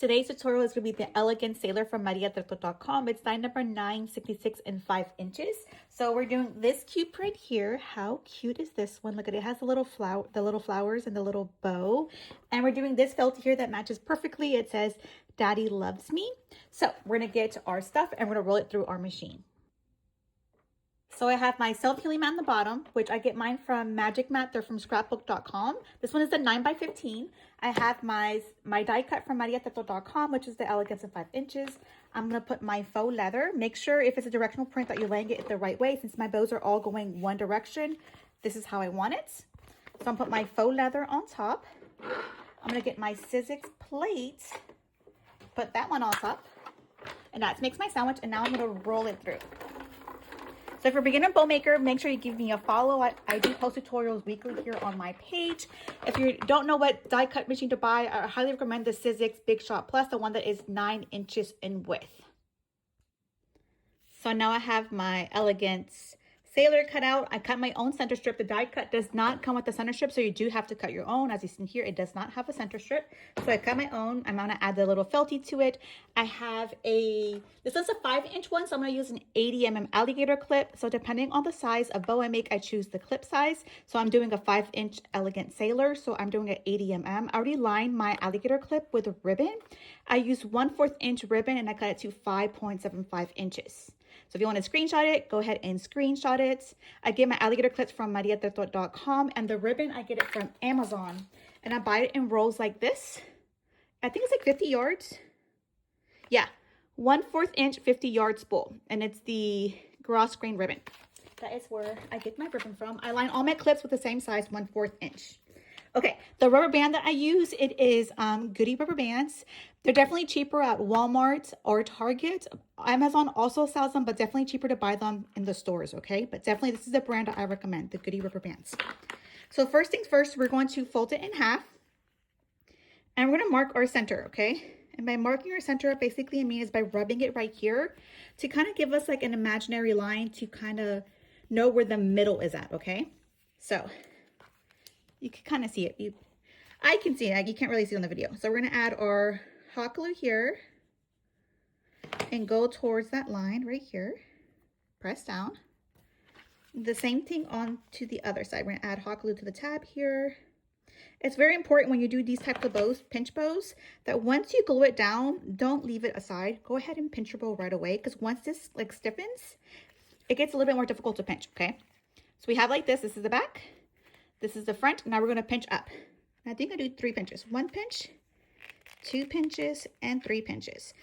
Today's tutorial is going to be the Elegance Sailor from mariaterto.com. It's die number 966 in 5 inches. So we're doing this cute print here. How cute is this one? Look at it. It has the little flowers and the little bow. And we're doing this felt here that matches perfectly. It says, "Daddy loves me." So we're going to get our stuff and we're going to roll it through our machine. So I have my self-healing mat on the bottom, which I get mine from Magic Mat. They're from scrapbook.com. This one is the 9x15. I have my die cut from mariaterto.com, which is the Elegance in 5 inches. I'm going to put my faux leather. Make sure if it's a directional print that you're laying it the right way. Since my bows are all going one direction, this is how I want it. So I'm going to put my faux leather on top. I'm going to get my Sizzix plate, put that one on top. And that makes my sandwich. And now I'm going to roll it through. So if you're a beginner bow maker, make sure you give me a follow. I do post tutorials weekly here on my page. If you don't know what die cut machine to buy, I highly recommend the Sizzix Big Shot Plus, the one that is 9 inches in width. So now I have my Elegance Sailor cut out. I cut my own center strip. The die cut does not come with the center strip, so you do have to cut your own. As you see here, it does not have a center strip. So I cut my own. I'm gonna add the little felty to it. I have this is a 5-inch one, so I'm gonna use an 80 mm alligator clip. So depending on the size of bow I make, I choose the clip size. So I'm doing a 5-inch Elegant Sailor, so I'm doing an 80 mm. I already lined my alligator clip with a ribbon. I used 1/4 inch ribbon and I cut it to 5.75 inches. So if you want to screenshot it, go ahead and screenshot it. I get my alligator clips from mariaterto.com, and the ribbon, I get it from Amazon. And I buy it in rolls like this. I think it's like 50 yards. Yeah, 1/4 inch, 50 yard spool. And it's the gross grain ribbon. That is where I get my ribbon from. I line all my clips with the same size, 1/4 inch. Okay, the rubber band that I use, it is Goody rubber bands. They're definitely cheaper at Walmart or Target. Amazon also sells them, but definitely cheaper to buy them in the stores, okay? But definitely this is the brand that I recommend, the Goody rubber bands. So first things first, we're going to fold it in half. And we're going to mark our center, okay? And by marking our center, basically I mean is by rubbing it right here to kind of give us like an imaginary line to kind of know where the middle is at, okay? So you can kind of see it. I can see it. You can't really see it on the video. So we're going to add our hot glue here and go towards that line right here. Press down. The same thing on to the other side. We're going to add hot glue to the tab here. It's very important when you do these types of bows, pinch bows, that once you glue it down, don't leave it aside. Go ahead and pinch your bow right away, because once this like stiffens, it gets a little bit more difficult to pinch, okay? So we have like this. This is the back. This is the front. Now we're going to pinch up. I think I do 3 pinches. 1 pinch, 2 pinches, and 3 pinches.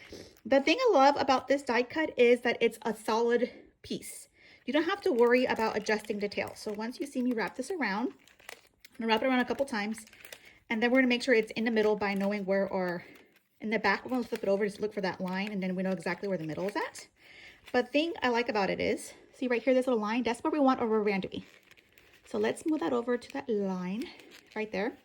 The thing I love about this die cut is that it's a solid piece. You don't have to worry about adjusting details. So once you see me wrap this around, I'm going to wrap it around a couple times. And then we're going to make sure it's in the middle by knowing where our, in the back, we're going to flip it over, just look for that line. And then we know exactly where the middle is at. But the thing I like about it is, see right here, this little line, that's where we want our rubber band to be. So let's move that over to that line right there.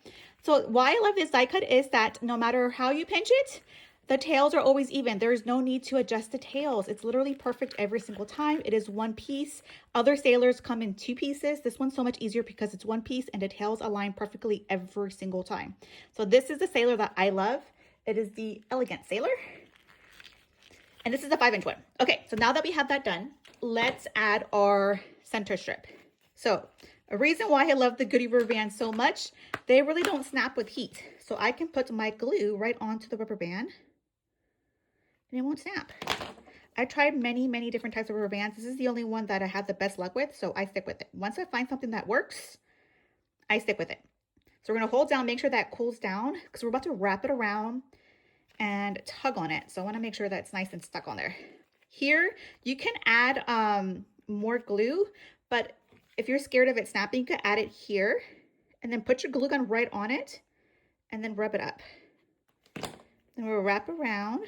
So why I love this die cut is that no matter how you pinch it, the tails are always even. There's no need to adjust the tails. It's literally perfect every single time. It is one piece. Other sailors come in 2 pieces. This one's so much easier because it's one piece and the tails align perfectly every single time. So this is the sailor that I love. It is the Elegance Sailor. And this is the 5-inch one. Okay, so now that we have that done, let's add our center strip. So a reason why I love the Goody rubber band so much, they really don't snap with heat. So I can put my glue right onto the rubber band and it won't snap. I tried many different types of rubber bands. This is the only one that I have the best luck with, so I stick with it. Once I find something that works, I stick with it. So we're going to hold down, make sure that cools down, because we're about to wrap it around and tug on it. So I want to make sure that it's nice and stuck on there. Here, you can add more glue, but if you're scared of it snapping, you could add it here and then put your glue gun right on it and then rub it up. Then we'll wrap around.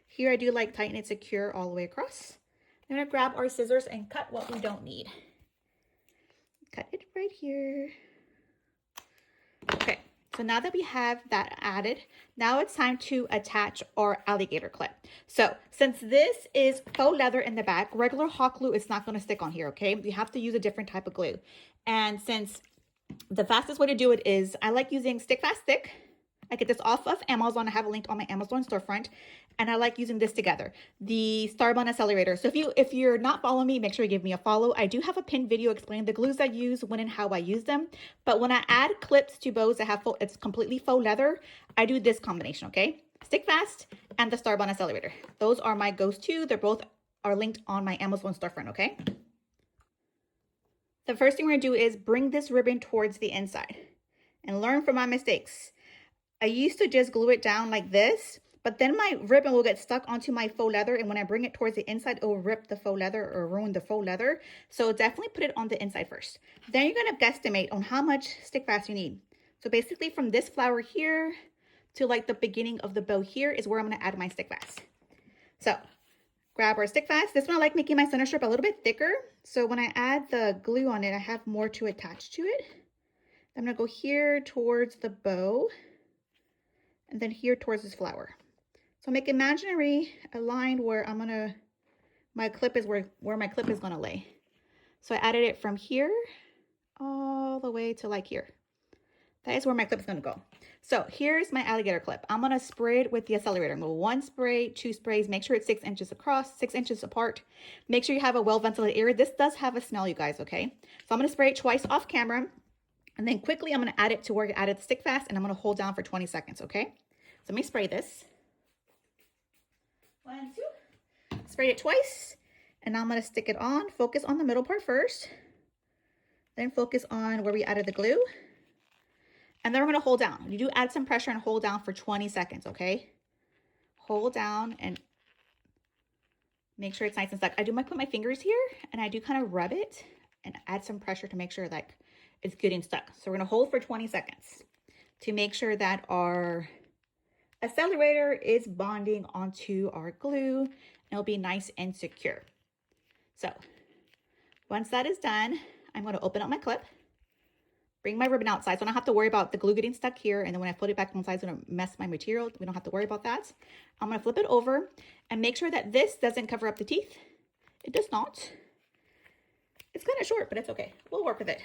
Here I do like tighten it secure all the way across. I'm going to grab our scissors and cut what we don't need. Cut it right here. Okay, so now that we have that added, now it's time to attach our alligator clip. So since this is faux leather in the back, regular hot glue is not going to stick on here, okay? You have to use a different type of glue. And since the fastest way to do it is, I like using Stick Fast Stick. I get this off of Amazon. I have a link on my Amazon storefront, and I like using this together. The Starbond Accelerator. So if you're not following me, make sure you give me a follow. I do have a pinned video explaining the glues I use, when and how I use them. But when I add clips to bows that have it's completely faux leather, I do this combination, okay? Stick Fast and the Starbond Accelerator. Those are my go-to. They're both are linked on my Amazon storefront, okay? The first thing we're gonna do is bring this ribbon towards the inside and learn from my mistakes. I used to just glue it down like this, but then my ribbon will get stuck onto my faux leather, and when I bring it towards the inside, it will rip the faux leather or ruin the faux leather. So definitely put it on the inside first. Then you're gonna guesstimate on how much stick fast you need. So basically from this flower here to like the beginning of the bow here is where I'm gonna add my stick fast. So grab our stick fast. This one I like making my center strip a little bit thicker. So when I add the glue on it, I have more to attach to it. I'm gonna go here towards the bow, and then here towards this flower. So make imaginary a line where my clip is where my clip is gonna lay. So I added it from here all the way to like here. That is where my clip is gonna go. So here's my alligator clip. I'm gonna spray it with the accelerator. I'm gonna go 1 spray, 2 sprays, make sure it's 6 inches across, 6 inches apart. Make sure you have a well-ventilated area. This does have a smell, you guys, okay? So I'm gonna spray it twice off camera, and then quickly I'm gonna add it to where I added the stick fast, and I'm gonna hold down for 20 seconds, okay? So let me spray this. 1, 2. Sprayed it twice, and now I'm gonna stick it on. Focus on the middle part first, then focus on where we added the glue, and then we're gonna hold down. You do add some pressure and hold down for 20 seconds, okay? Hold down and make sure it's nice and stuck. I do put my fingers here, and I do kind of rub it and add some pressure to make sure like it's getting stuck. So we're gonna hold for 20 seconds to make sure that our accelerator is bonding onto our glue, and it'll be nice and secure. So once that is done, I'm going to open up my clip, bring my ribbon outside, so I don't have to worry about the glue getting stuck here, and then when I flip it back inside, it's going to mess my material. We don't have to worry about that. I'm going to flip it over and make sure that this doesn't cover up the teeth. It does not. It's kind of short, but it's okay. We'll work with it.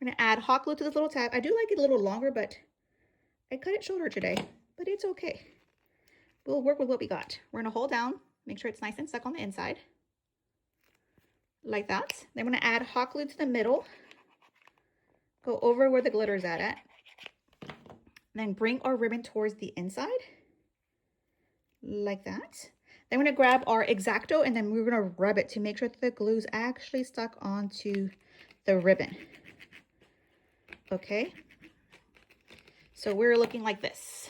We're going to add hot glue to this little tab. I do like it a little longer, but I cut it shorter today. But it's okay. We'll work with what we got. We're gonna hold down, make sure it's nice and stuck on the inside. Like that. Then I'm gonna add hot glue to the middle. Go over where the glitter's at. Then bring our ribbon towards the inside. Like that. Then we're gonna grab our X-Acto, and then we're gonna rub it to make sure that the glue's actually stuck onto the ribbon. Okay. So we're looking like this.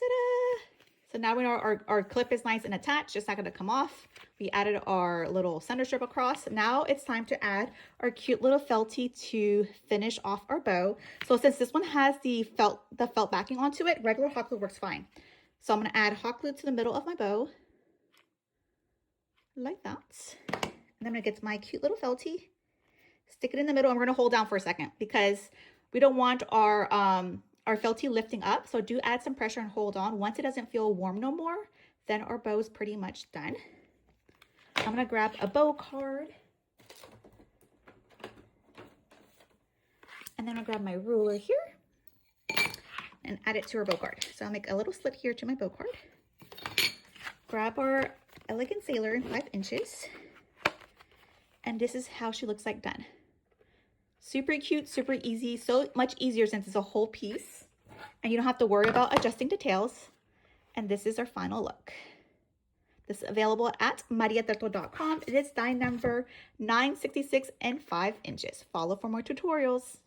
Ta-da! So now we know our clip is nice and attached. It's not going to come off. We added our little center strip across. Now it's time to add our cute little felty to finish off our bow. So since this one has the felt backing onto it, regular hot glue works fine. So I'm going to add hot glue to the middle of my bow. Like that. And then I'm going to get my cute little felty. Stick it in the middle, and we're going to hold down for a second because we don't want our felty lifting up. So do add some pressure and hold on. Once it doesn't feel warm no more, then our bow is pretty much done. I'm going to grab a bow card. And then I'll grab my ruler here and add it to our bow card. So I'll make a little slit here to my bow card. Grab our Elegance Sailor in 5 inches. And this is how she looks like done. Super cute, super easy, so much easier since it's a whole piece. And you don't have to worry about adjusting details. And this is our final look. This is available at mariaterto.com. It is die number 966 and 5 inches. Follow for more tutorials.